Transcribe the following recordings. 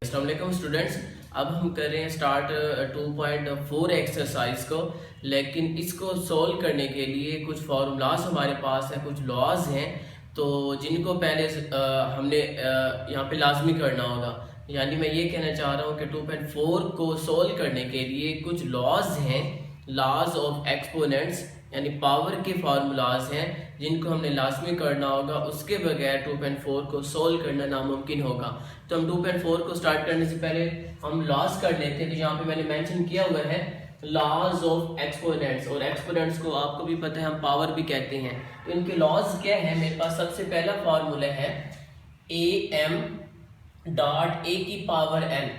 अस्सलाम वालेकुम स्टूडेंट्स। अब हम कर रहे हैं स्टार्ट 2.4 एक्सरसाइज को, लेकिन इसको सॉल्व करने के लिए कुछ फार्मूलाज हमारे पास है, कुछ लॉज हैं तो जिनको पहले हमने यहाँ पे लाजमी करना होगा। यानी मैं ये कहना चाह रहा हूँ कि 2.4 को सॉल्व करने के लिए कुछ लॉज हैं, लॉज ऑफ एक्सपोनेंट्स यानी पावर के फार्मूलाज हैं जिनको हमने लाजमी करना होगा। उसके बगैर 2.4 को सोल्व करना नामुमकिन होगा। तो हम 2.4 को स्टार्ट करने से पहले हम लॉज कर लेते हैं। तो यहाँ पे मैंने मेंशन किया हुआ है लॉज ऑफ एक्सपोनेंट्स, और एक्सपोनेंट्स को आपको भी पता है हम पावर भी कहते हैं। तो इनके लॉज क्या है? मेरे पास सबसे पहला फार्मूला है ए एम डॉट ए की पावर एन।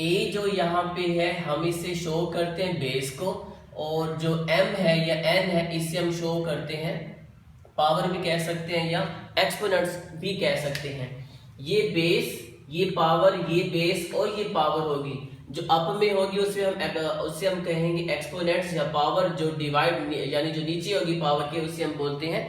ए जो यहाँ पे है हम इसे शो करते हैं बेस को, और जो m है या n है इसे हम शो करते हैं, पावर भी कह सकते हैं या एक्सपोनेंट्स भी कह सकते हैं। ये बेस, ये पावर, ये बेस और ये पावर होगी। जो अप में होगी उससे हम कहेंगे एक्सपोनेंट्स, या पावर जो डिवाइड यानी जो नीचे होगी पावर के उसे हम बोलते हैं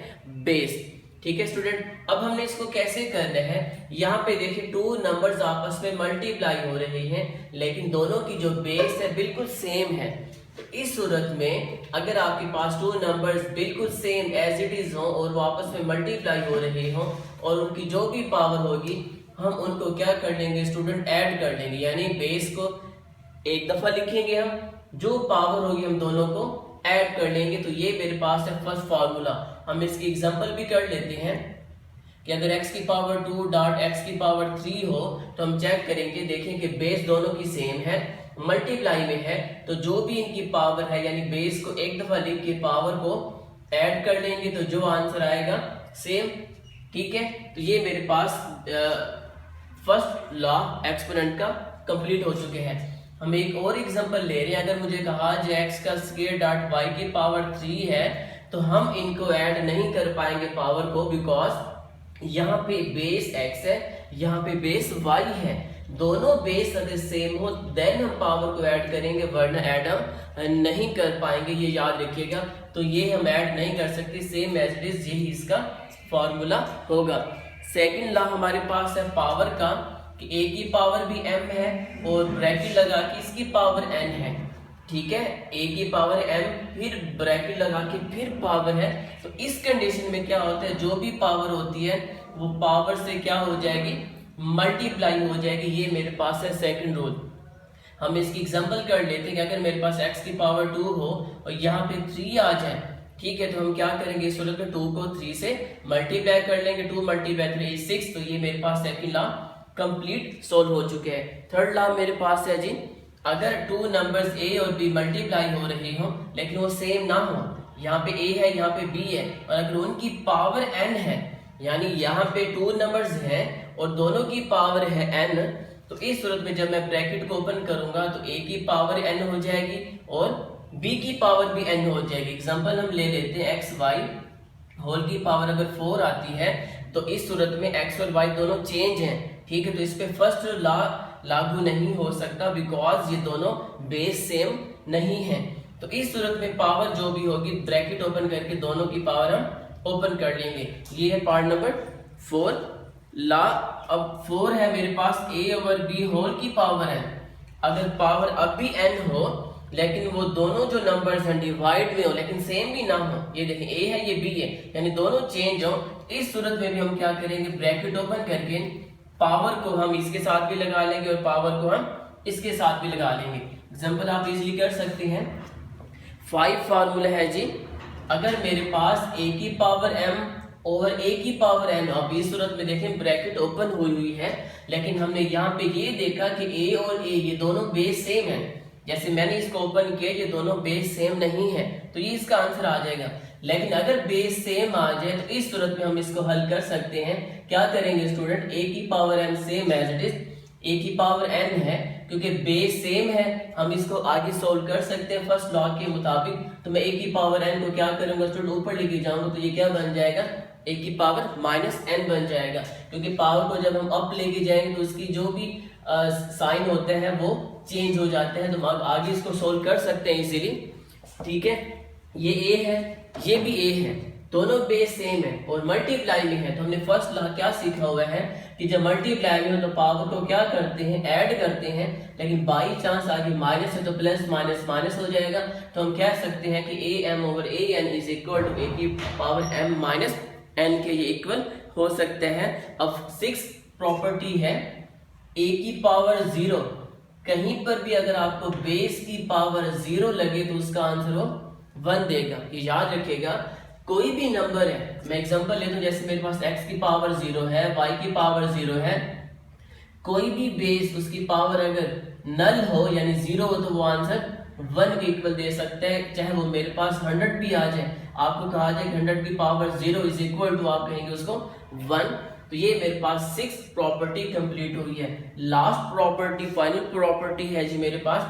बेस। ठीक है स्टूडेंट, अब हमने इसको कैसे करना है? यहाँ पे देखिए टू नंबर्स आपस में मल्टीप्लाई हो रहे हैं, लेकिन दोनों की जो बेस है बिल्कुल सेम है। तो इस सूरत में अगर आपके पास टू नंबर्स बिल्कुल सेम एज इट इज हो और वो आपस में मल्टीप्लाई हो रहे हो और उनकी जो भी पावर होगी हम उनको क्या कर लेंगे स्टूडेंट? ऐड कर लेंगे। यानी बेस को एक दफा लिखेंगे, हम जो पावर होगी हम दोनों को ऐड कर लेंगे। तो ये मेरे पास है फर्स्ट फार्मूला। हम इसकी एग्जांपल भी कर लेते हैं कि अगर x की पावर 2 डॉट x की पावर 3 हो तो हम चेक करेंगे, देखें कि बेस दोनों की सेम है, मल्टीप्लाई में है। तो जो भी इनकी पावर है यानी बेस को एक दफा लिख के पावर को ऐड कर लेंगे तो जो आंसर आएगा सेम। ठीक है, तो ये मेरे पास फर्स्ट लॉ एक्सपोनेंट का कंप्लीट हो चुके हैं। हम एक और एग्जांपल ले रहे हैं। अगर मुझे कहा जो x का स्क्वायर डॉट y की पावर 3 है तो हम इनको ऐड नहीं कर पाएंगे पावर को, बिकॉज यहाँ पे बेस x है, यहाँ पे बेस y है। दोनों बेस अगर सेम हो देन हम पावर को ऐड करेंगे, वरना ऐड हम नहीं कर पाएंगे, ये याद रखिएगा। तो ये हम ऐड नहीं कर सकते, सेम एज इट इज, यही इसका फॉर्मूला होगा। सेकंड लॉ हमारे पास है पावर का कि a की पावर भी m है और ब्रैकेट लगा के इसकी पावर n है। ठीक है, a की पावर m फिर ब्रैकेट लगा के फिर पावर है। तो इस कंडीशन में क्या होता है, जो भी पावर होती है वो पावर से क्या हो जाएगी? मल्टीप्लाई हो जाएगी। ये मेरे पास है सेकंड रूल। हम इसकी एग्जांपल कर लेते हैं कि अगर मेरे पास x की पावर 2 हो और यहाँ पे 3 आ जाए, ठीक है, तो हम क्या करेंगे इस सूरत में 2 को 3 से मल्टीप्लाई कर लेंगे। 2 मल्टीप्लाई 3 इज 6। तो ये मेरे पास सेकंड लॉ कंप्लीट सोल्व हो चुके हैं। थर्ड लॉ मेरे पास है जी, अगर टू नंबर्स a और b मल्टीप्लाई हो रहे हो लेकिन वो सेम ना हो, यहाँ पे a है यहाँ पे b है, और अगर उनकी पावर n है, यानी यहाँ पे टू नंबर्स हैं और दोनों की पावर है n, तो इस सूरत में जब मैं ब्रैकेट को ओपन करूंगा तो a की पावर n हो जाएगी और b की पावर भी n हो जाएगी। एग्जांपल हम ले लेते हैं x y होल की पावर अगर 4 आती है तो इस सूरत में x और y दोनों चेंज हैं। ठीक है, तो इस पे फर्स्ट लॉ लागू नहीं हो सकता बिकॉज ये दोनों बेस सेम नहीं है। तो इस सूरत में पावर जो भी होगी ब्रैकेट ओपन करके दोनों की पावर हम ओपन कर लेंगे। ये है पार्ट नंबर 4 लॉ। अब 4 है मेरे पास a ओवर b होल की पावर है। अगर पावर अब भी n हो लेकिन वो दोनों जो नंबर्स हैं डिवाइड में हो लेकिन सेम भी ना हो, ये देखें a है ये b है, यानी दोनों चेंज हो, इस सूरत में भी हम क्या करेंगे? ब्रैकेट ओपन करके पावर को हम इसके साथ भी लगा लेंगे और पावर को हम इसके साथ भी लगा लेंगे। एग्जांपल आप इजीली कर सकते हैं। 5 फार्मूला है जी, अगर मेरे पास a की पावर m और a की पावर n, अब इस सूरत में देखें ब्रैकेट ओपन हुई है, लेकिन हमने यहाँ पे ये देखा कि a और a ये दोनों बेस सेम है। जैसे मैंने इसको ओपन किया, ये दोनों बेस सेम नहीं है, तो ये इसका आंसर आ जाएगा। लेकिन अगर बेस सेम आ जाए तो इस सूरत में हम इसको हल कर सकते हैं। क्या करेंगे स्टूडेंट? a की power n same as it is, a की पावर n है, क्योंकि बेस सेम है हम इसको आगे सोल्व कर सकते हैं फर्स्ट लॉ के मुताबिक। तो मैं a की पावर n को क्या करूंगा स्टूडेंट? ऊपर लेके जाऊंगा तो ये क्या बन जाएगा? a की पावर -n बन जाएगा, क्योंकि पावर को जब हम अप लेके जाएंगे तो उसकी जो भी साइन होते हैं वो चेंज हो जाते हैं। तो हम आगे इसको सोल्व कर सकते हैं इजीली। ठीक है, ये a है, ये भी a है, दोनों बेस सेम है और मल्टीप्लाई में है, तो हमने फर्स्ट लॉ क्या सीखा हुआ है कि जब मल्टीप्लाई में हो तो पावर को क्या करते हैं, ऐड करते हैं, लेकिन बाई चांस आगे माइनस है तो प्लस माइनस माइनस हो जाएगा, तो हम कह सकते हैं कि A M over A N is equal to A की पावर एम माइनस एन के ये इक्वल हो सकते हैं। अब 6 प्रॉपर्टी है ए की पावर 0, कहीं पर भी अगर आपको बेस की पावर 0 लगे तो उसका आंसर हो 1 देगा। ये याद रखिएगा, कोई भी नंबर है, मैं एग्जांपल लेता हूं, जैसे मेरे पास x की पावर 0 है, y की पावर 0 है, कोई भी बेस उसकी पावर अगर नल हो यानी 0 हो तो वो आंसर 1 के इक्वल दे सकता है, चाहे वो मेरे पास 100 भी आ जाए, आपको कहा जाए 100 की पावर 0 इज इक्वल टू, आप कहेंगे उसको 1। तो ये मेरे पास 6 प्रॉपर्टी कंप्लीट हुई है। लास्ट प्रॉपर्टी, फाइनल प्रॉपर्टी है जी मेरे पास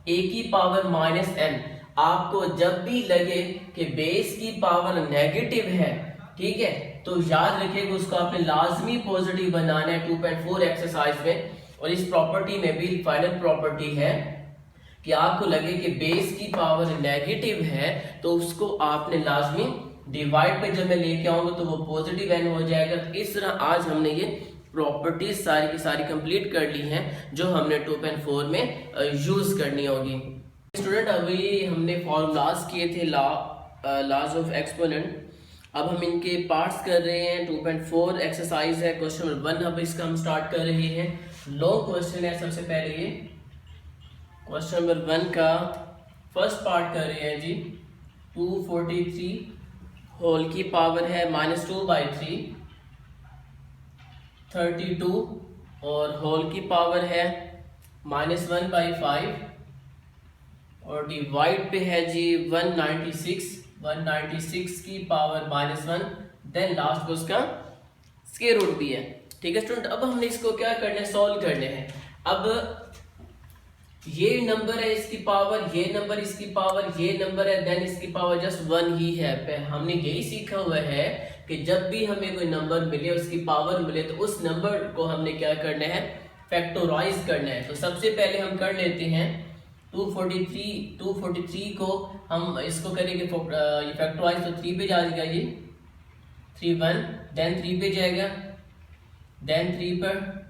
a की पावर माइनस n। आपको जब भी लगे कि बेस की पावर नेगेटिव है, ठीक है, तो याद रखिएगा उसको आपने लाजमी पॉजिटिव बनाना है 2.4 एक्सरसाइज में। और इस प्रॉपर्टी में भी फाइनल प्रॉपर्टी है कि आपको लगे कि बेस की पावर नेगेटिव है तो उसको आपने लाजमी डिवाइड पे जब मैं लेके आऊंगा तो वो पॉजिटिव n हो जाएगा। तो इस तरह आज हमने ये प्रॉपर्टीज सारी की सारी कंप्लीट कर ली हैं जो हमने 2.4 में यूज करनी होगी। स्टूडेंट अभी हमने फॉर्मूलाज किए थे लॉज ऑफ एक्सपोनेंट, अब हम इनके पार्ट्स कर रहे हैं। 2.4 एक्सरसाइज है, क्वेश्चन नंबर 1 अब इसका हम स्टार्ट कर रहे हैं। लॉन्ग क्वेश्चन है, सबसे पहले ये क्वेश्चन नंबर 1 का फर्स्ट पार्ट कर रहे हैं जी। 243 होल की पावर है -2/3, 32 और होल की पावर है -1/5 और डिवाइड पे है जी 196 की पावर -1, देन लास्ट को उसका स्क्वायर रूट भी है। ठीक है स्टूडेंट, अब हमने इसको क्या करना है, सॉल्व करने हैं। अब ये नंबर है इसकी पावर, ये नंबर इसकी पावर, ये नंबर है, देन इसकी पावर जस्ट 1 ही है। हमने यही सीखा हुआ है कि जब भी हमें कोई नंबर मिले, उसकी पावर मिले, तो उस नंबर को हमने क्या करना है, फैक्टराइज करना है। तो सबसे पहले हम कर लेते हैं 243 को हम इसको करेंगे ये फैक्टराइज, तो 3 पे जाएगा ये 3 1, देन 3 पे जाएगा, देन 3 पर,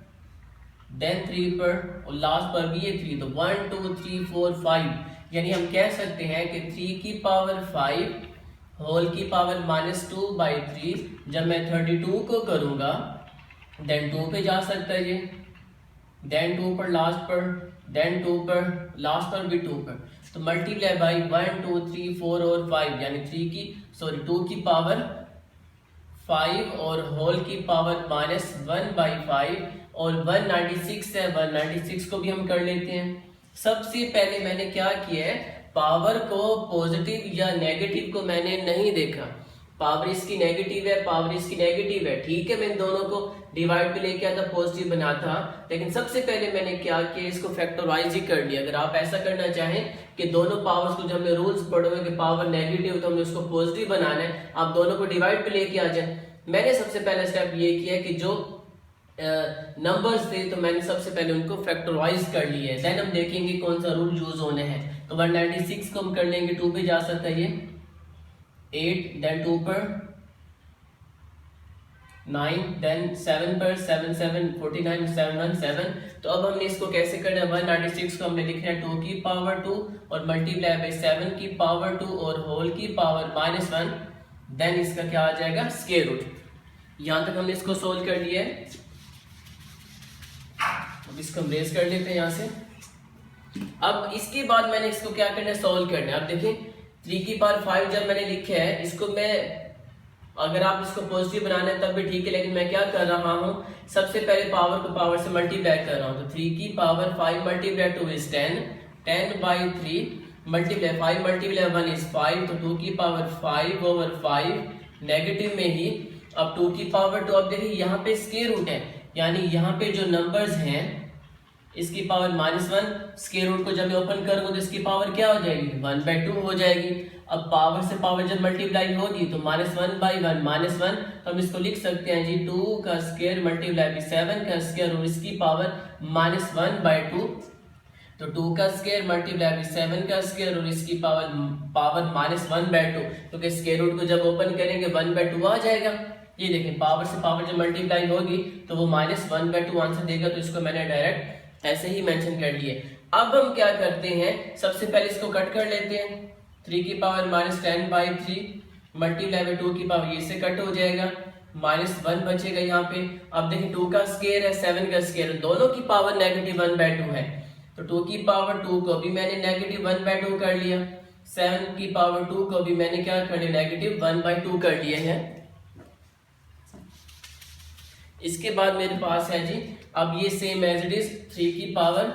देन 3 पर और लास्ट पर भी ये 3, तो 1 2 3 4 5, यानी हम कह सकते हैं कि 3 की पावर 5 होल की पावर -2/3। जब मैं 32 को करूंगा देन 2 पे जा सकता है ये, देन 2 पर लास्ट पर, देन 2 पर लास्ट पर भी 2 पर, तो मल्टीप्लाई बाई 1 2 3 4 और 5, यानी 2 की पावर 5 और होल की पावर -1/5 और 196 है, 196 को भी हम कर लेते हैं। सबसे पहले मैंने क्या किया है, पावर को पॉजिटिव या नेगेटिव को मैंने नहीं देखा। पावर इसकी नेगेटिव है, पावर इसकी नेगेटिव है, ठीक है, मैं दोनों को डिवाइड पे लेके आता, पॉजिटिव बनाता, लेकिन सबसे पहले मैंने क्या किया, इसको फैक्टराइज ही कर लिया। अगर आप ऐसा करना चाहें कि दोनों पावर्स को, जब हमने रूल्स पढ़े हुए कि पावर नेगेटिव तो हमने उसको पॉजिटिव बनाना है, आप दोनों को डिवाइड पे लेके आ जाए। मैंने सबसे पहला स्टेप ये किया कि जो नंबर्स थे तो मैंने सबसे पहले उनको फैक्टराइज कर लिए, देन हम देखेंगे कौन सा रूल यूज होने हैं। तो 196 को हम कर लेंगे, 2 पे जा सकता है ये 8, देन 2 पर 9, देन 7 पर 7 7 49 7 1 7। तो अब हमने इसको कैसे करना है, 196 को हमने लिखना है 2 की पावर 2 और मल्टीप्लाई बाय 7 की पावर 2 और होल की पावर -1, देन इसका क्या आ जाएगा, स्क्वायर रूट। यहां तक हमने इसको सोल्व कर लिया है। अब इसको हम रेज कर लेते हैं यहां से। अब इसके बाद मैंने इसको क्या करना है, सोल्व करना है। अब देखिए 3 की पावर 5 जब मैंने लिखा है, इसको मैं, अगर आप इसको पॉजिटिव बनाना है तब भी ठीक है, लेकिन मैं क्या कर रहा हूं, सबसे पहले पावर को पावर से मल्टीप्लाई कर रहा हूं। तो 3 की power 5 multiply 2 is 10, 10/3 multiply 5 multiply 1 is 5, तो 2 की पावर 5/5 नेगेटिव में ही। अब 2 की पावर 2, अब देखिए यहाँ पे स्क्वायर रूट है, यानी यहाँ पे जो नंबर्स हैं इसकी पावर -1, स्क्वायर रूट को जब मैं ओपन करूंगा तो इसकी पावर क्या हो जाएगी, 1/2 हो जाएगी। अब पावर से पावर जब मल्टीप्लाई होगी तो -1/1 -1, तो हम इसको लिख सकते हैं जी 2 का स्क्वायर मल्टीप्लाई 7 का स्क्वायर और इसकी पावर -1/2। तो 2 का स्क्वायर मल्टीप्लाई विद 7 का स्क्वायर और इसकी पावर -1/2, क्योंकि स्क्वायर रूट को जब ओपन करेंगे 1/2 आ जाएगा। ये देखें पावर से पावर जब मल्टीप्लाई होगी तो वो -1/2 आंसर देगा, तो इसको मैंने डायरेक्ट ऐसे ही मेंशन कर लिए। अब हम क्या करते हैं, सबसे पहले इसको कट कर लेते हैं। 3 की पावर -10/3 मल्टीप्लाई बाय 2 की पावर, ये से कट हो जाएगा, -1 बचेगा यहाँ पे। अब देखिए 2 का स्क्वायर है 7 का स्क्वायर, दोनों की पावर -1/2 है, तो 2 की पावर 2 को भी मैंने -1/2 कर लिया, 7 की पावर 2 को भी मैंने क्या कर लिया, -1/2 कर लिए हैं। इसके बाद मेरे पास है जी, अब ये सेम एज इट इज 3 की पावर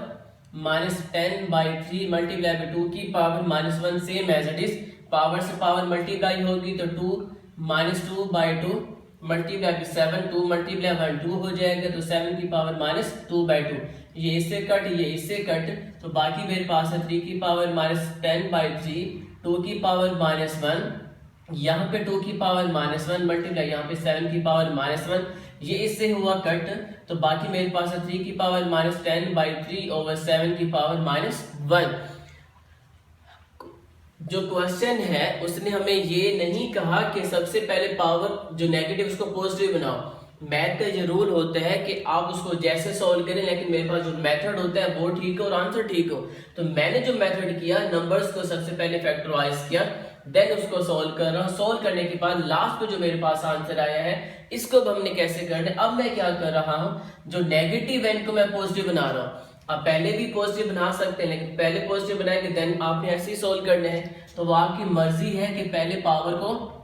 -10/3 मल्टीप्लाई बाय 2 की power -1, same as it is, power से पावर मल्टीप्लाई होगी तो 2 -2/2 मल्टीप्लाई बाय 7, 2 मल्टीप्लाई बाय 2 हो जाएगा, तो 7 की पावर -2/2, ये इससे कट, ये इससे कट, तो बाकी मेरे पास है 3 की पावर -10/3, 2 की पावर -1, यहाँ पे 2 की पावर -1 मल्टीप्लाई यहाँ पे 7 की पावर -1, ये इससे हुआ कट, तो बाकी मेरे पास है 3 की पावर -10/3 ओवर 7 की पावर -1। जो क्वेश्चन है उसने हमें ये नहीं कहा कि सबसे पहले पावर जो नेगेटिव उसको पॉजिटिव बनाओ। मैथ का ये रूल होता है कि आप उसको जैसे सॉल्व करें, लेकिन मेरे पास जो मेथड होता है वो ठीक हो और आंसर ठीक हो। तो मैंने जो मेथड किया, नंबर्स को सबसे पहले फैक्टराइज किया, देन उसको सॉल्व कर रहा हूँ। सॉल्व करने के बाद लास्ट में जो मेरे पास आंसर आया है, इसको हमने कैसे करना है। अब मैं क्या कर रहा हूँ, जो नेगेटिव एंड को मैं पॉजिटिव बना रहा हूँ। आप पहले भी पॉजिटिव बना सकते हैं, लेकिन पहले पॉजिटिव बनाएंगे देन आपने ऐसे ही सोल्व करना है। तो वो आपकी मर्जी है कि पहले पावर को,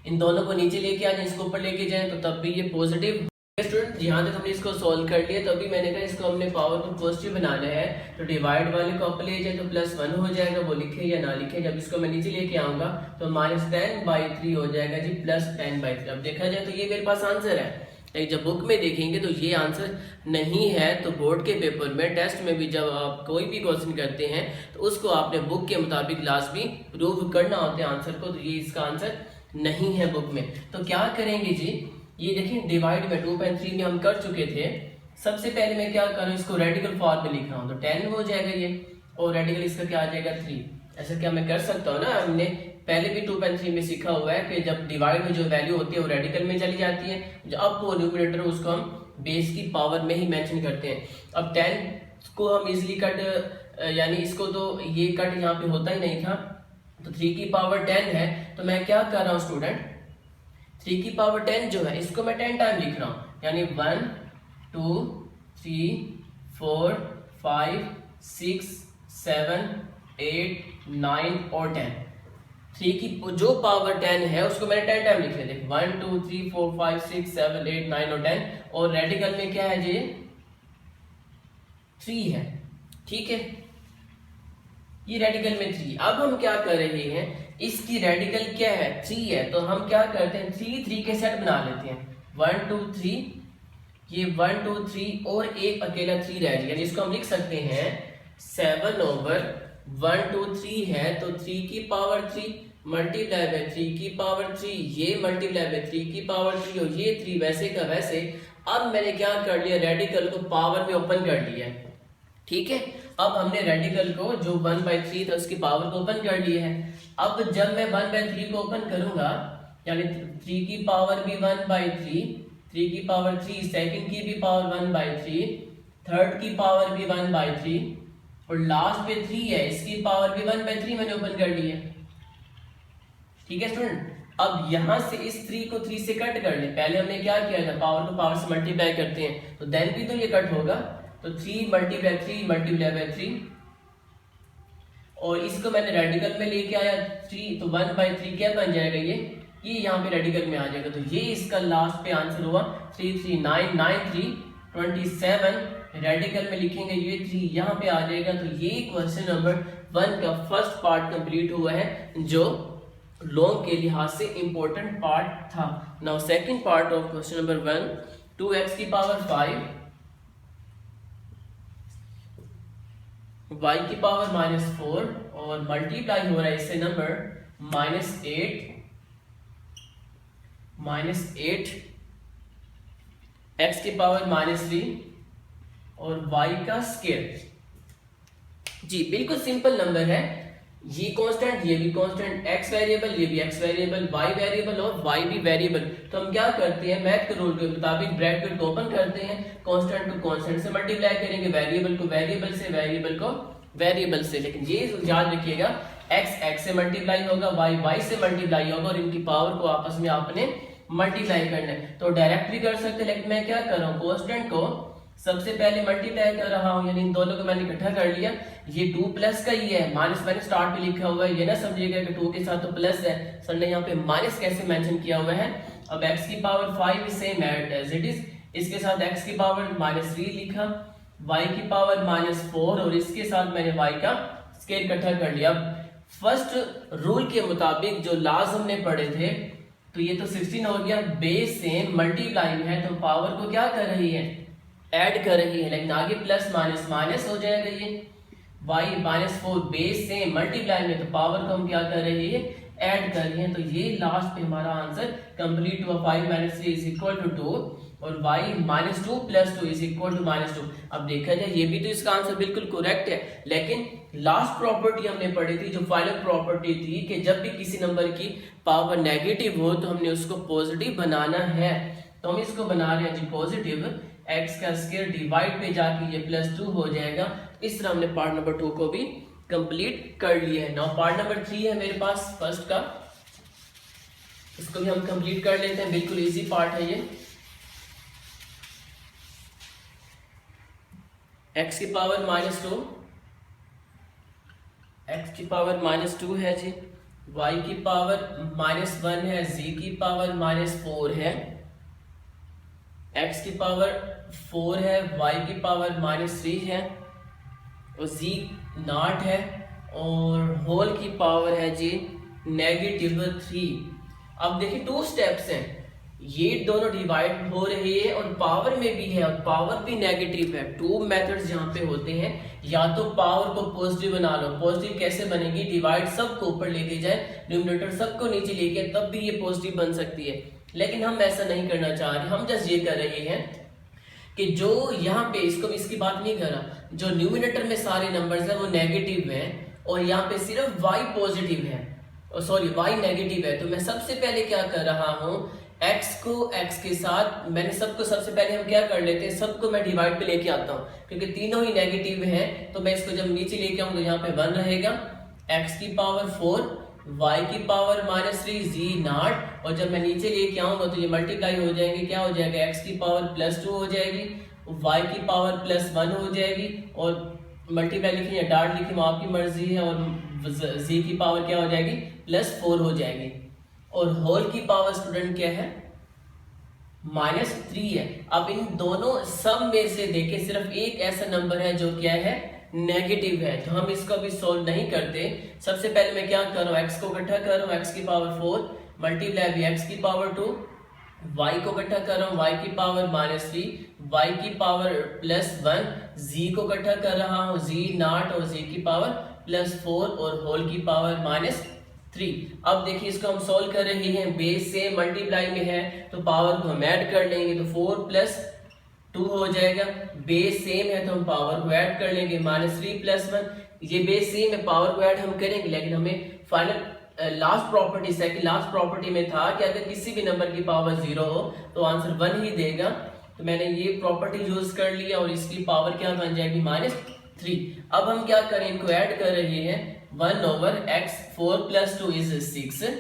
इन दोनों को नीचे लेके आ जाए, इसको ऊपर लेके जाए, तो तब भी ये पॉजिटिव। स्टूडेंट यहाँ तक हमने इसको सोल्व कर लिया, तो अभी मैंने कहा इसको हमने पावर को पॉजिटिव बनाना है, तो डिवाइड वाले को ऊपर ले जाए तो +1 हो जाएगा, वो लिखे या ना लिखे। जब इसको मैं नीचे लेके आऊंगा तो -10/3 हो जाएगा जी, +10/3। अब देखा जाए तो ये मेरे पास आंसर है, लेकिन जब बुक में देखेंगे तो ये आंसर नहीं है। तो बोर्ड के पेपर में, टेस्ट में भी जब आप कोई भी क्वेश्चन करते हैं तो उसको आपने बुक के मुताबिक लाजमी प्रूव करना होता है आंसर को, तो ये इसका आंसर नहीं है बुक में। तो क्या करेंगे जी, ये देखिए डिवाइड में 2.3 में हम कर चुके थे। सबसे पहले मैं क्या करूँ, इसको रेडिकल फॉर्म में लिख रहा हूँ, तो 10 हो जाएगा ये, और रेडिकल इसका क्या आ जाएगा 3। ऐसा क्या मैं कर सकता हूँ ना, हमने पहले भी 2.3 में सीखा हुआ है कि जब डिवाइड में जो वैल्यू होती है वो रेडिकल में चली जाती है, जो अब वो न्यूमरेटर उसको हम बेस की पावर में ही मेंशन करते हैं। अब 10 को हम इजीली कट, यानी इसको तो ये कट यहाँ पे होता ही नहीं था, तो 3 की पावर 10 है, तो मैं क्या कर रहा हूँ स्टूडेंट, 3 की पावर 10 जो है इसको मैं 10 टाइम लिख रहा हूँ, यानी 1 2 3 4 5 6 7 8 9 और 10। 3 की जो पावर 10 है उसको मैंने 10 टाइम लिख लिया, 1 2 3 4 5 6 7 8 9 और 10, और रेडिकल में क्या है जी 3 है, ठीक है, ये रेडिकल में 3। अब हम क्या कर रहे हैं, इसकी रेडिकल क्या है 3 है, तो हम क्या करते हैं 3 3 के सेट बना लेते हैं, 1 2 3, ये 1 2 3 और एक अकेला 3 रह गया, यानी इसको हम लिख सकते हैं 7 ओवर 1 2 3 है, तो 3 की पावर 3 मल्टीप्लाई बाय 3 की पावर 3, ये मल्टीप्लाई बाय 3 की पावर 3, और ये 3 वैसे का वैसे। अब मैंने क्या कर लिया, रेडिकल को पावर में ओपन कर लिया, ठीक है। अब हमने रेडिकल को जो 1/3 था उसकी पावर को ओपन कर लिया है। अब जब मैं 1/3 को ओपन करूंगा, यानी 3 की पावर भी 1/3, 3 की पावर 3, सेकंड की भी पावर 1/3, थर्ड की पावर भी 1/3, और लास्ट पे 3 है, इसकी पावर भी 1/3 मैंने ओपन कर ली है, ठीक है स्टूडेंट। अब यहां से इस 3 को 3 से कट कर ले, पहले हमने क्या किया था, पावर को पावर से मल्टीप्लाई करते हैं, तो देन भी तो ये कट होगा, तो 3 मल्टीप्लाई 3 मल्टीप्लाई बाय 3, और इसको मैंने रेडिकल में लेके आया 3, तो 1/3 क्या बन जाएगा, ये यहाँ पे रेडिकल में आ जाएगा, तो ये इसका लास्ट पे आंसर हुआ 3 3 9 9 3 27। रेडिकल में लिखेंगे ये 3 यहाँ पे आ जाएगा, तो ये क्वेश्चन नंबर 1 का फर्स्ट पार्ट कंप्लीट हुआ है, जो लॉन्ग के लिहाज से इंपॉर्टेंट पार्ट था। Now second part of question number 1, 2x की पावर 5 y की पावर -4 और मल्टीप्लाई हो रहा है इससे नंबर -8 x की पावर -3 और y का स्क्वायर। जी बिल्कुल सिंपल नंबर है, ये कांस्टेंट ये भी कांस्टेंट, x वेरिएबल ये भी x वेरिएबल, y वेरिएबल और y भी वेरिएबल। तो हम क्या करते हैं, मैथ के रूल के मुताबिक ब्रैकेट को ओपन करते हैं, कांस्टेंट को कांस्टेंट से मल्टीप्लाई करेंगे, वेरिएबल को वेरिएबल से, वेरिएबल को वेरिएबल से। लेकिन ये याद रखिएगा x x से मल्टीप्लाई होगा, y y से मल्टीप्लाई होगा, और इनकी पावर को आपस में आपने मल्टीप्लाई करना है। तो डायरेक्ट भी कर सकते हैं, लेकिन मैं क्या कर रहा हूँ, कांस्टेंट को सबसे पहले मल्टीप्लाई कर रहा हूँ, यानी इन दोनों को मैंने इकट्ठा कर लिया। ये 2 प्लस का ही है, माइनस मैंने स्टार्ट में लिखा हुआ है, ये ना समझिएगा कि 2 के साथ तो प्लस है, सर ने यहाँ पे माइनस कैसे मेंशन किया हुआ है। अब x की power 5 same as it is, इसके साथ x की पावर -3 लिखा, y की पावर -4, और इसके साथ मैंने y का स्केल इकट्ठा कर लिया। फर्स्ट रूल के मुताबिक जो लॉज हमने पढ़े थे, तो ये तो 16 हो गया, बेस सेम मल्टीप्लाइंग है तो पावर को क्या कर रही है, ऐड कर रही है, लेकिन आगे प्लस माइनस माइनस हो जाएगा। ये y -4 बेस सेम मल्टीप्लाई में, तो पावर को हम क्या कर रहे हैं, ऐड कर रहे हैं। तो ये लास्ट पे हमारा आंसर कंप्लीट हुआ, 5 - 3 = 2, और y -2 + 2 = -2। अब देखा जाए ये भी तो इसका आंसर बिल्कुल करेक्ट है, लेकिन लास्ट प्रॉपर्टी हमने पढ़ी थी, जो फाइनल प्रॉपर्टी थी कि जब भी किसी नंबर की पावर नेगेटिव हो तो हमने उसको पॉजिटिव बनाना है। तो हम इसको बना रहे हैं जी पॉजिटिव, x का स्क्वायर डिवाइड पे जाके ये +2 हो जाएगा। इस तरह हमने पार्ट नंबर 2 को भी कंप्लीट कर लिया है। नाउ पार्ट नंबर 3 है मेरे पास फर्स्ट का, इसको भी हम कंप्लीट कर लेते हैं, बिल्कुल इजी पार्ट है ये। x की पावर -2, x की पावर -2 है जी, y की पावर -1 है, z की पावर -4 है, x की पावर 4 है, y की पावर -3 है, और z नॉट है, और होल की पावर है जी -3। अब देखिए 2 स्टेप्स हैं, ये दोनों डिवाइड हो रही है और पावर में भी है, और पावर भी नेगेटिव है। 2 मेथड्स यहाँ पे होते हैं, या तो पावर को पॉजिटिव बना लो, पॉजिटिव कैसे बनेगी, डिवाइड सबको ऊपर लेके जाए, न्यूमरेटर सबको नीचे लेके, तब भी ये पॉजिटिव बन सकती है। लेकिन हम ऐसा नहीं करना चाह रहे, हम जस्ट ये कर रहे हैं कि जो यहाँ पे इसको इसकी बात नहीं कर रहा, जो न्यूमरेटर में सारे नंबर्स हैं वो नेगेटिव हैं, और यहाँ पे सिर्फ y पॉजिटिव है, सॉरी y नेगेटिव है। तो मैं सबसे पहले क्या कर रहा हूँ, x को x के साथ मैंने सबको, सबसे पहले हम क्या कर लेते हैं, सबको मैं डिवाइड पे लेके आता हूँ, क्योंकि तीनों ही नेगेटिव हैं। तो मैं इसको जब नीचे लेके आऊँ तो यहाँ पे 1 रहेगा, x की पावर 4, y की पावर -3, z नॉट, और जब मैं नीचे लेके आऊंगा तो ये मल्टीप्लाई हो जाएंगे, क्या हो जाएगा, x की पावर +2 हो जाएगी, y की पावर +1 हो जाएगी, और मल्टीप्लाई लिखी या डाट लिखी वो आपकी मर्जी है, और z की पावर क्या हो जाएगी, +4 हो जाएगी, और होल की पावर स्टूडेंट क्या है, -3 है। अब इन दोनों सब में से देखें सिर्फ एक ऐसा नंबर है जो क्या है, नेगेटिव है, तो हम इसको भी सोल्व नहीं करते। सबसे पहले मैं क्या कर रहा हूँ, x को इकट्ठा कर रहा हूँ, x की पावर 4 मल्टीप्लाई भी x की पावर 2, y को इकट्ठा कर रहा हूँ, y की पावर -3, y की पावर +1, z को इकट्ठा कर रहा हूँ, z नॉट, और z की पावर +4, और होल की पावर -3। अब देखिए इसको हम सोल्व कर रहे हैं, बेस से मल्टीप्लाई में है तो पावर को हम ऐड कर लेंगे, तो 4 + 2 हो जाएगा, बेस सेम है तो हम पावर को ऐड कर लेंगे, -3 + 1, ये बेस सेम है, पावर को ऐड हम करेंगे, लेकिन हमें final last property, second last property में था कि अगर किसी भी नंबर की पावर 0 हो तो आंसर 1 ही देगा। तो मैंने ये प्रॉपर्टी यूज कर लिया, और इसकी पावर क्या बन जाएगी, -3। अब हम क्या करें, इनको ऐड कर रहे हैं, 1/x, 4 + 2 = 6,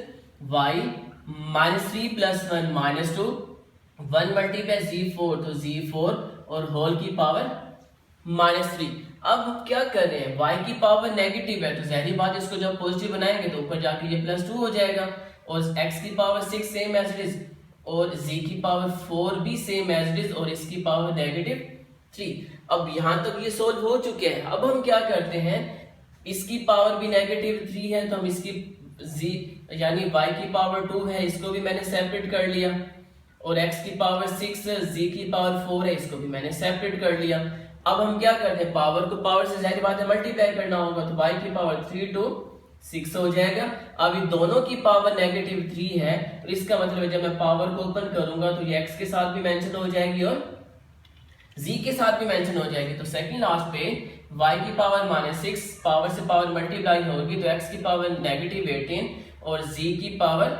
y -3 + 1 -2, 1 मल्टीप्लाई z4 तो z4, और होल की पावर -3। अब हम क्या कर रहे हैं, y की पावर नेगेटिव है तो जाहिर बात इसको जब पॉजिटिव बनाएंगे तो ऊपर जाके ये +2 हो जाएगा, और x की power 6 same as it is, और z की पावर 4 भी सेम एज इट इज, और इसकी पावर -3। अब यहाँ तक ये सोल्व हो चुके हैं। अब हम क्या करते हैं, इसकी पावर भी -3 है तो हम इसकी z यानी y की पावर 2 है, इसको भी मैंने सेपरेट कर लिया, और x की पावर 6 है, z की पावर 4 है, इसको भी मैंने सेपरेट कर लिया। अब हम क्या करते हैं, पावर को पावर से जाहिर बात है मल्टीप्लाई करना होगा, तो y की पावर 3 to 6 हो जाएगा। अब इन दोनों की पावर -3 है, तो इसका मतलब है जब मैं पावर को ओपन करूंगा तो ये x के साथ भी मेंशन हो जाएगी और जी के साथ भी मेंशन हो जाएगी। तो सेकंड लास्ट पे y की पावर -6 पावर से पावर मल्टीप्लाई होगी तो x की पावर -18 और z की पावर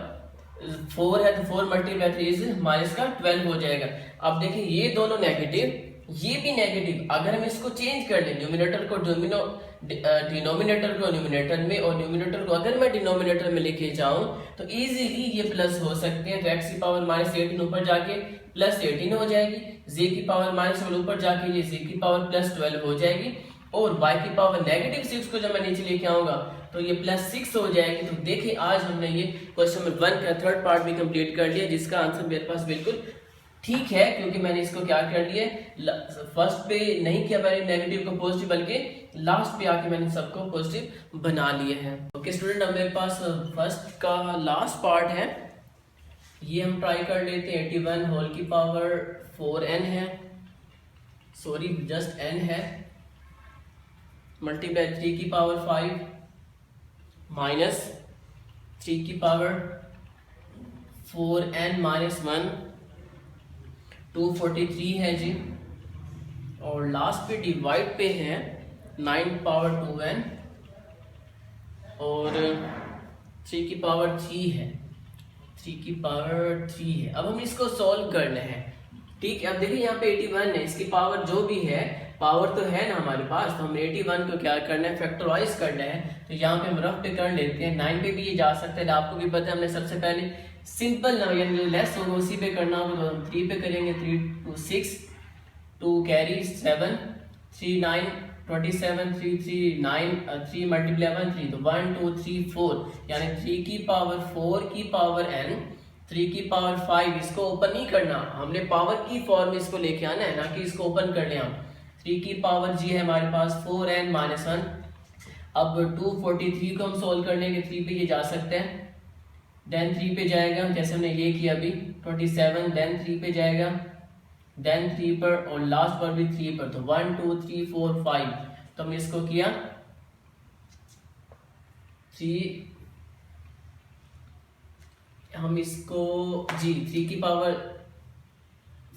4 है तो 4 मल्टीप्लाई 3 से माइनस का 12 हो जाएगा। अब देखिए ये दोनों नेगेटिव, ये भी नेगेटिव, अगर हम इसको चेंज कर लें न्यूमिनेटर को डिनोमिनेटर को न्यूमिनेटर में और न्यूमिनेटर को अगर मैं डिनोमिनेटर में लेके जाऊं तो इजीली ये प्लस हो सकते हैं। तो x की पावर -18 ऊपर जाके +18 हो जाएगी, z की पावर -12 ऊपर जाके ये z की पावर +12 हो जाएगी और y की पावर -6 को जब मैं नीचे लेके आऊंगा तो ये +6 हो जाएगी। तो देखिए आज हमने ये क्वेश्चन नंबर 1 का थर्ड पार्ट भी कंप्लीट कर लिया, जिसका आंसर मेरे पास बिल्कुल ठीक है, क्योंकि मैंने इसको क्या कर लिया, फर्स्ट पे नहीं किया मैंने नेगेटिव को पॉजिटिव, बल्कि लास्ट पे आके मैंने सबको पॉजिटिव बना लिए हैं। ओके स्टूडेंट, अब मेरे पास फर्स्ट का लास्ट पार्ट है, ये हम ट्राई कर लेते हैं। 81 होल की पावर 4n है, सॉरी जस्ट n है, मल्टीप्लाई 3 की पावर 5 माइनस 3 की पावर 4n -1 243 है जी, और लास्ट पे डिवाइड पे है 9 पावर 2n और 3 की पावर 3 है, 3 की पावर 3 है। अब हम इसको सॉल्व करना है, ठीक है। अब देखिए यहाँ पे 81 है, इसकी पावर जो भी है, पावर तो है ना हमारे पास, तो हमें 81 को क्या करना है, फैक्टराइज करना है। तो यहाँ पे हम रफ पे कर लेते हैं, 9 पे भी ये जा सकता है, आपको भी पता है हमने सबसे पहले सिंपल ना यानी लेस होगा उसी पे करना होगा, तो हम 3 पे करेंगे। 3 2 6 2 कैरी 7 3 9 27 3 3 9 3 मल्टीप्लाई 1 3 तो 1 2 3 4 यानी 3 की पावर 4 की पावर n 3 की पावर 5। इसको ओपन नहीं करना, हमने पावर की फॉर्म में इसको लेके आना है, ना कि इसको ओपन कर लें हम। 3 की पावर जी है हमारे पास 4n -1। अब 243 को हम सोल्व कर लेंगे, 3 पे ये जा सकते हैं, देन 3 पे जाएगा, जैसे हमने ये किया अभी 27, देन 3 पे जाएगा, देन 3 पर और लास्ट पर भी 3 पर, तो 1 2 3 4 5। तो हमने इसको किया 3, हम इसको जी 3 की पावर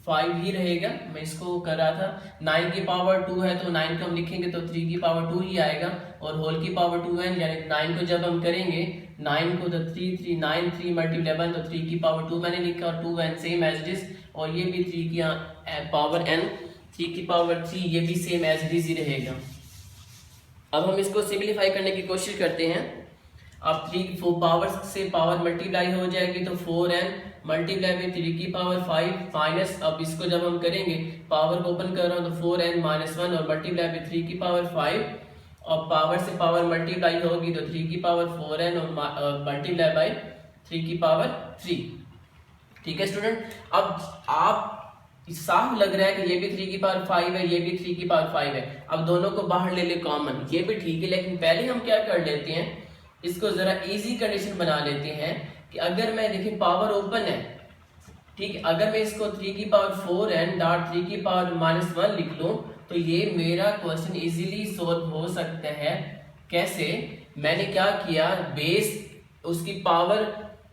5 ही रहेगा, मैं इसको कर रहा था। 9 की पावर 2 है तो 9 को हम लिखेंगे तो 3 की पावर 2 ही आएगा, और होल की पावर 2n यानी 9 को जब हम करेंगे 9 को तो 3 3 9 3 मल्टीप्लाई 1 तो 3 की पावर 2 मैंने लिखा और 2n same as it is, और ये भी 3 की पावर n 3 की पावर 3 ये भी सेम एज इट इज ही रहेगा। अब हम इसको सिंप्लीफाई करने की कोशिश करते हैं। अब 3 पावर से पावर मल्टीप्लाई हो जाएगी तो 4n मल्टीप्लाई में 3 की पावर 5 माइनस, अब इसको जब हम करेंगे पावर को ओपन कर रहा हूँ तो 4n -1 और मल्टीप्लाई में 3 की पावर 5, और पावर से पावर मल्टीप्लाई होगी तो 3 की पावर 4n और मल्टीप्लाई बाय 3 की पावर 3। ठीक है स्टूडेंट, अब आप साफ लग रहा है कि ये भी 3 की पावर 5 है, ये भी 3 की पावर 5 है। अब दोनों को बाहर ले ले कॉमन, ये भी ठीक है, लेकिन पहले हम क्या कर लेते हैं, इसको जरा इजी कंडीशन बना लेते हैं कि अगर मैं देखिए पावर ओपन है, ठीक है, अगर मैं इसको 3 की पावर 4n डॉट 3 की पावर -1 लिख लूं तो ये मेरा क्वेश्चन इजीली सॉल्व हो सकता है। कैसे, मैंने क्या किया, बेस उसकी पावर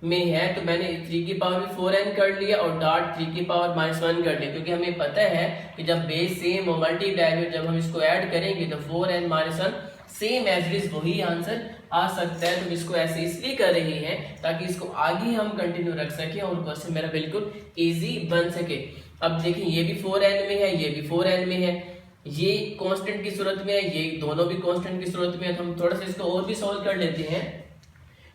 में है तो मैंने 3 की पावर भी 4n कर लिया और डॉट 3 की पावर -1 कर लिया, क्योंकि हमें पता है कि जब बेस सेम और मल्टीप्लाई में जब हम इसको ऐड करेंगे तो 4n -1 same as it is वही आंसर आ सकता है। तो इसको ऐसे इसलिए कर रही है ताकि इसको आगे हम कंटिन्यू रख सके और क्वेश्चन मेरा बिल्कुल इजी बन सके। अब देखिए ये भी 4n में है, ये भी 4n में है, ये कांस्टेंट की सूरत में है, ये दोनों भी कांस्टेंट की सूरत में है। तो हम थोड़ा सा इसको और भी सॉल्व कर लेते हैं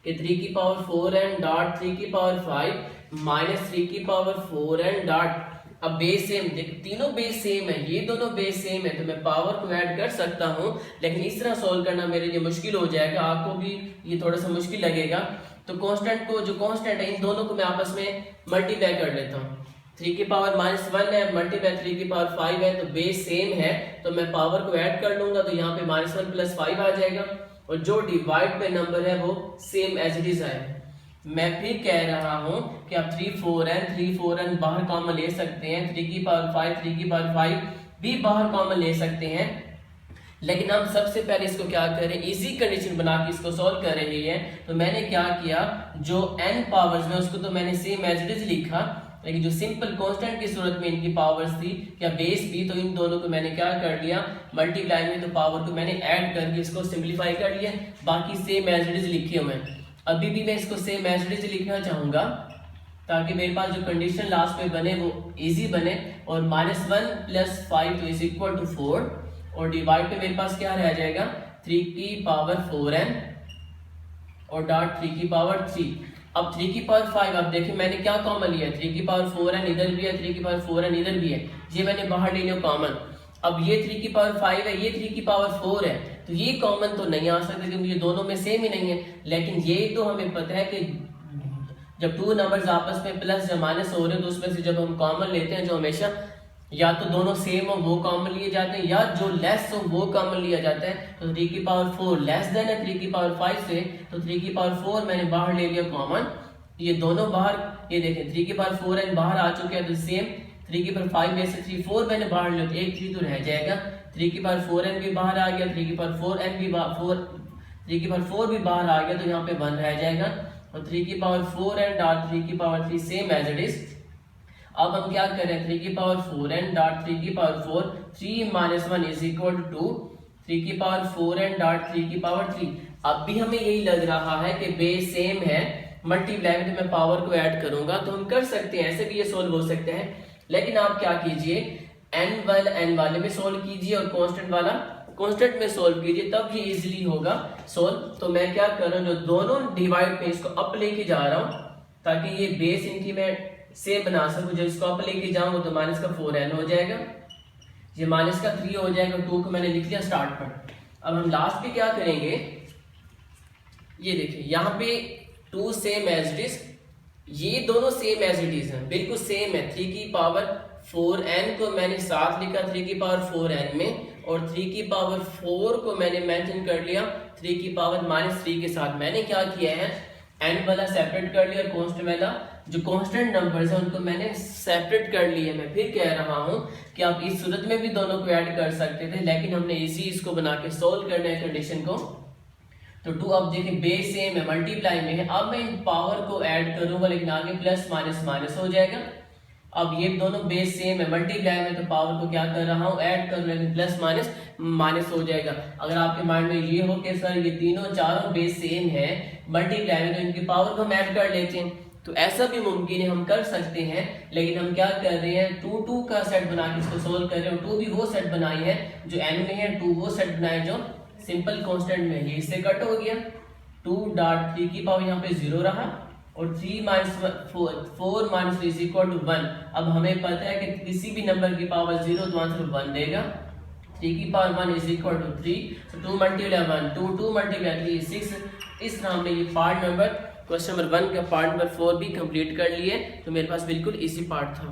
कि 3 की पावर 4n डॉट 3 की पावर 5 माइनस 3 की पावर 4n डॉट, अब बेस सेम, देखिए तीनों बेस सेम है, ये दोनों बेस सेम है, तो मैं पावर को ऐड कर सकता हूँ, लेकिन इस तरह सॉल्व करना मेरे लिए मुश्किल हो जाएगा, आपको भी ये थोड़ा सा मुश्किल लगेगा। तो कांस्टेंट को, जो कांस्टेंट है, इन दोनों को मैं आपस में मल्टीप्लाई कर लेता हूँ। 3 की पावर -1 है मल्टीप्लाई 3 की पावर 5 है, तो बेस सेम है, तो मैं पावर को ऐड कर लूंगा तो यहाँ पे -1 + 5 आ जाएगा, और जो डिवाइड पे नंबर है वो सेम एज इट इज आएगा। मैं फिर कह रहा हूं कि आप 3 4n बाहर कॉमन ले सकते हैं, 3 की पावर 5 3 की पावर 5 भी बाहर कॉमन ले सकते हैं, लेकिन हम सबसे पहले इसको क्या करें, इजी कंडीशन बना के इसको सॉल्व कर रहे हैं। तो मैंने क्या किया, जो n पावर्स में उसको तो मैंने सेम एज इट इज लिखा, लेकिन जो सिंपल कांस्टेंट की सूरत में इनकी पावर्स थी या बेस भी, तो इन दोनों को मैंने क्या कर लिया, मल्टीप्लाई में तो पावर को मैंने ऐड करके इसको सिंप्लीफाई कर लिया। बाकी सेम एज इट इज लिखे हुए हैं। अभी भी मैं इसको सेम एज इट इज लिखना चाहूँगा ताकि मेरे पास जो कंडीशन लास्ट में बने वो इजी बने। और -1 + 5 तो इज इक्वल टू 4 और डिवाइड पे मेरे पास क्या रह जाएगा 3 की पावर 4n और डॉट 3 की पावर 3। अब 3 की पावर 5, अब देखिए मैंने क्या कॉमन लिया, 3 की पावर 4n इधर भी है, 3 की पावर 4n इधर भी है, ये मैंने बाहर ले लिया कॉमन। अब ये 3 की पावर 5 है, ये 3 की पावर 4 है, तो ये कॉमन तो नहीं आ सकता क्योंकि ये दोनों में सेम ही नहीं है। लेकिन ये तो हमें पता है कि जब 2 नंबर्स आपस में प्लस या माइनस हो रहे हैं तो उसमें से जब हम कॉमन लेते हैं जो हमेशा या तो दोनों सेम हो वो कॉमन लिए जाते हैं या जो लेस हो वो कॉमन लिया जाता है। तो 3 की पावर 4 लेस देन है 3 की पावर 5 से, तो 3 की पावर 4 मैंने बाहर ले लिया कॉमन। ये दोनों बाहर, ये देखें 3 की पावर 4n बाहर आ चुके हैं तो सेम 3 की पावर 5 में से 3 4 मैंने बाहर लिया तो एक 3 तो रह जाएगा। 3 की पावर 4n भी बाहर आ गया, 3 की पावर 4n भी 3 की पावर 4 भी बाहर आ गया तो यहाँ पे 1 रह जाएगा। और 3 की पावर 4n डॉट 3 की power 3 same as it is. अब हम क्या करें, 3 की पावर 4n डॉट 3 की पावर 4 3 - 1 इज इक्वल टू 2, 3 की पावर 4n डॉट 3 की पावर 3। अब भी हमें यही लग रहा है कि बेस सेम है, मल्टीप्लाई में तो मैं पावर को ऐड करूंगा तो हम कर सकते हैं, ऐसे भी ये सोल्व हो सकते हैं। लेकिन आप क्या कीजिए, n वाले में सोल्व कीजिए और कांस्टेंट वाला कांस्टेंट में सोल्व कीजिए, तब ये इजीली होगा सोल्व। तो मैं क्या कर रहा हूँ, जो दोनों डिवाइड पे इसको अप लेके जा रहा हूँ ताकि ये बेस इनकी मैं सेम बना सकूं। जब इसको अप लेके जाऊंगा तो माइनस का 4n हो जाएगा, ये माइनस का 3 हो जाएगा, 2 को मैंने लिख लिया स्टार्ट पर। अब हम लास्ट पे क्या करेंगे, ये देखिए यहाँ पे 2 सेम एज इट इज, ये दोनों सेम एज इट इज है, बिल्कुल सेम है। 3 की पावर 4n को मैंने साथ लिखा 3 की पावर 4n में, और 3 की पावर 4 को मैंने मेंशन कर लिया 3 की पावर -3 के साथ। मैंने क्या किया है, n वाला सेपरेट कर लिया और कांस्टेंट वाला जो कांस्टेंट नंबर्स हैं उनको मैंने सेपरेट कर लिया। मैं फिर कह रहा हूं कि आप इस सूरत में भी दोनों को ऐड कर सकते थे, लेकिन हमने इजी इसको बना के सोल्व करना है कंडीशन को। तो 2 अब देखिए बेस सेम है, मल्टीप्लाई में है। अब मैं इन पावर को ऐड करूंगा लेकिन आगे प्लस माइनस माइनस हो जाएगा। अब ये दोनों बेस सेम है, मल्टीप्लाई में तो पावर को क्या कर रहा हूँ ऐड कर, लेकिन प्लस माइनस माइनस हो जाएगा। अगर आपके माइंड में ये हो कि सर ये तीनों चारों बेस सेम है मल्टीप्लाई में, तो इनकी पावर को हम ऐड कर लेते हैं, तो ऐसा भी मुमकिन है, हम कर सकते हैं। लेकिन हम क्या कर रहे हैं, 2 2 का सेट बना के इसको सोल्व कर रहे हैं। 2 भी वो सेट बनाई है जो n में है, 2 वो सेट बनाए जो सिंपल कांस्टेंट में है। ये इससे कट हो गया, 2 डॉट 3 की पावर यहाँ पे 0 रहा और 3 - 4 - 3 इज इक्वल टू 1। अब हमें पता है कि किसी भी नंबर की पावर 0 तो आंसर 1 देगा। 3 की power 1 is equal to 3, so 2 × 1 2, 2 × 3 6। इस तरह हमने ये पार्ट नंबर क्वेश्चन नंबर 1 का पार्ट नंबर 4 भी कंप्लीट कर लिए, तो मेरे पास बिल्कुल इसी पार्ट था।